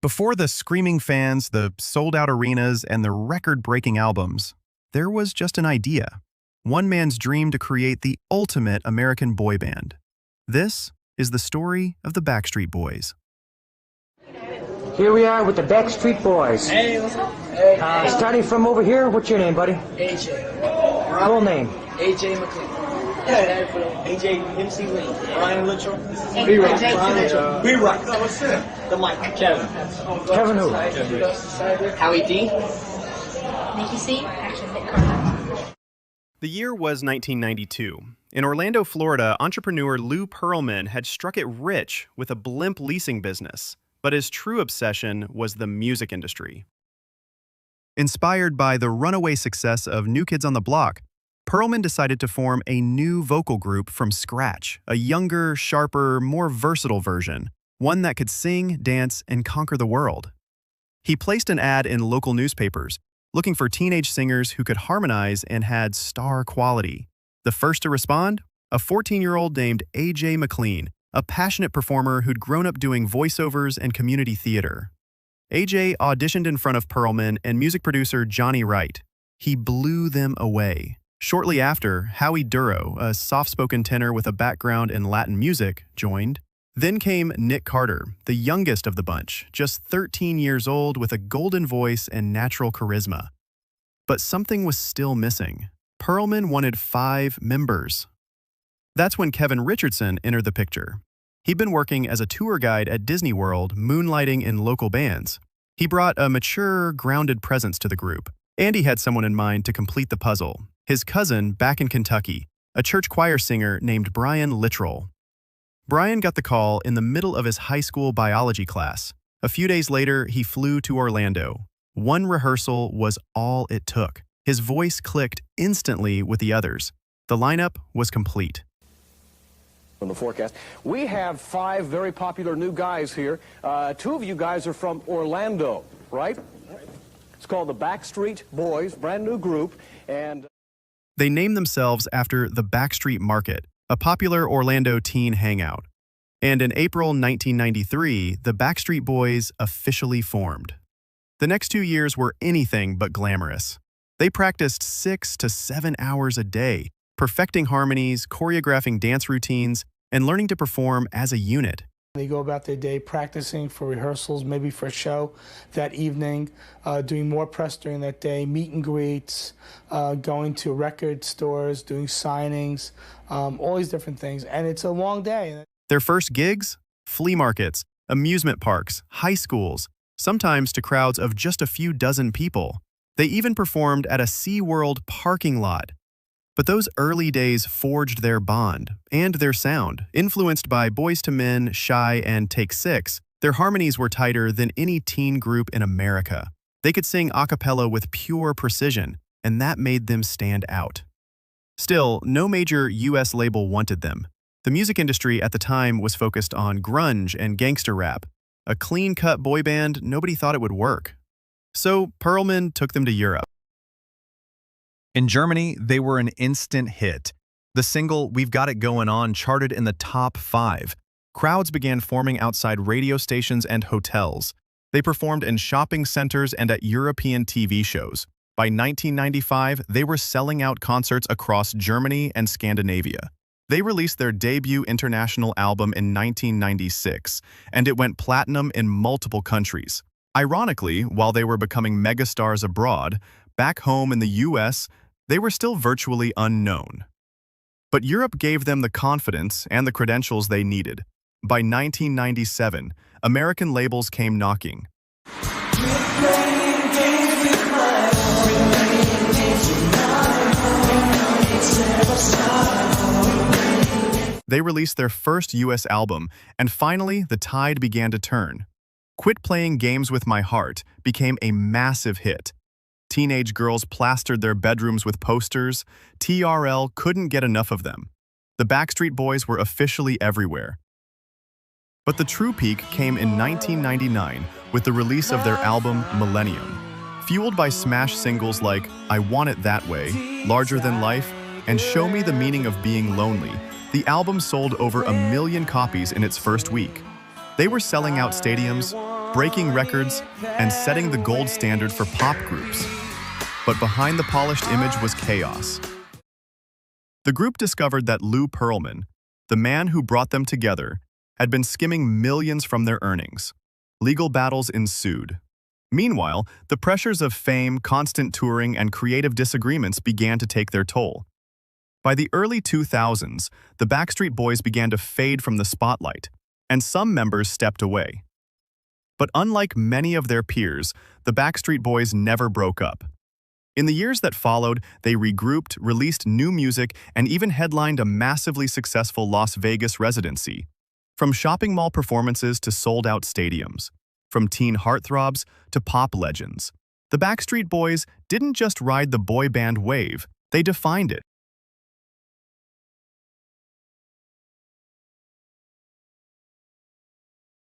Before the screaming fans, the sold-out arenas, and the record-breaking albums, there was just an idea. One man's dream to create the ultimate American boy band. This is the story of the Backstreet Boys. Here we are with the Backstreet Boys. Hey, what's up? Hey. Starting from over here, what's your name, buddy? AJ. Full name? AJ McLean. AJ MC Lee. Brian Littrell. B-Rock. B-Rock. Oh, what's that? The mic. Kevin. Kevin who? Howie D. Nikki C. Action Hit Carter. The year was 1992. In Orlando, Florida, entrepreneur Lou Pearlman had struck it rich with a blimp leasing business, but his true obsession was the music industry. Inspired by the runaway success of New Kids on the Block, Pearlman decided to form a new vocal group from scratch, a younger, sharper, more versatile version, one that could sing, dance, and conquer the world. He placed an ad in local newspapers, looking for teenage singers who could harmonize and had star quality. The first to respond? A 14-year-old named AJ McLean, a passionate performer who'd grown up doing voiceovers and community theater. AJ auditioned in front of Pearlman and music producer Johnny Wright. He blew them away. Shortly after, Howie, a soft-spoken tenor with a background in Latin music, joined. Then came Nick Carter, the youngest of the bunch, just 13 years old with a golden voice and natural charisma. But something was still missing. Pearlman wanted 5 members. That's when Kevin Richardson entered the picture. He'd been working as a tour guide at Disney World, moonlighting in local bands. He brought a mature, grounded presence to the group, and he had someone in mind to complete the puzzle. His cousin back in Kentucky, a church choir singer named Brian Littrell. Brian got the call in the middle of his high school biology class. A few days later, he flew to Orlando. One rehearsal was all it took. His voice clicked instantly with the others. The lineup was complete. From the forecast, we have 5 very popular new guys here. 2 of you guys are from Orlando, right? It's called the Backstreet Boys, brand new group, and they named themselves after the Backstreet Market, a popular Orlando teen hangout. And in April 1993, the Backstreet Boys officially formed. The next 2 years were anything but glamorous. They practiced 6 to 7 hours a day, perfecting harmonies, choreographing dance routines, and learning to perform as a unit. They go about their day practicing for rehearsals, maybe for a show that evening, doing more press during that day, meet and greets, going to record stores, doing signings, all these different things. And it's a long day. Their first gigs? Flea markets, amusement parks, high schools, sometimes to crowds of just a few dozen people. They even performed at a SeaWorld parking lot. But those early days forged their bond and their sound. Influenced by Boyz II Men, Shy, and Take 6, their harmonies were tighter than any teen group in America. They could sing a cappella with pure precision, and that made them stand out. Still, no major U.S. label wanted them. The music industry at the time was focused on grunge and gangster rap. A clean-cut boy band, nobody thought it would work. So Pearlman took them to Europe. In Germany, they were an instant hit. The single We've Got It Going On charted in the top 5. Crowds began forming outside radio stations and hotels. They performed in shopping centers and at European TV shows. By 1995, they were selling out concerts across Germany and Scandinavia. They released their debut international album in 1996, and it went platinum in multiple countries. Ironically, while they were becoming megastars abroad, back home in the US, they were still virtually unknown. But Europe gave them the confidence and the credentials they needed. By 1997, American labels came knocking. They released their first US album, and finally, the tide began to turn. Quit Playing Games with My Heart became a massive hit. Teenage girls plastered their bedrooms with posters. TRL couldn't get enough of them. The Backstreet Boys were officially everywhere. But the true peak came in 1999 with the release of their album Millennium. Fueled by smash singles like I Want It That Way, Larger Than Life, and Show Me the Meaning of Being Lonely, the album sold over 1 million copies in its first week. They were selling out stadiums, breaking records, and setting the gold standard for pop groups. But behind the polished image was chaos. The group discovered that Lou Pearlman, the man who brought them together, had been skimming millions from their earnings. Legal battles ensued. Meanwhile, the pressures of fame, constant touring, and creative disagreements began to take their toll. By the early 2000s, the Backstreet Boys began to fade from the spotlight, and some members stepped away. But unlike many of their peers, the Backstreet Boys never broke up. In the years that followed, they regrouped, released new music, and even headlined a massively successful Las Vegas residency. From shopping mall performances to sold-out stadiums, from teen heartthrobs to pop legends, the Backstreet Boys didn't just ride the boy band wave, they defined it.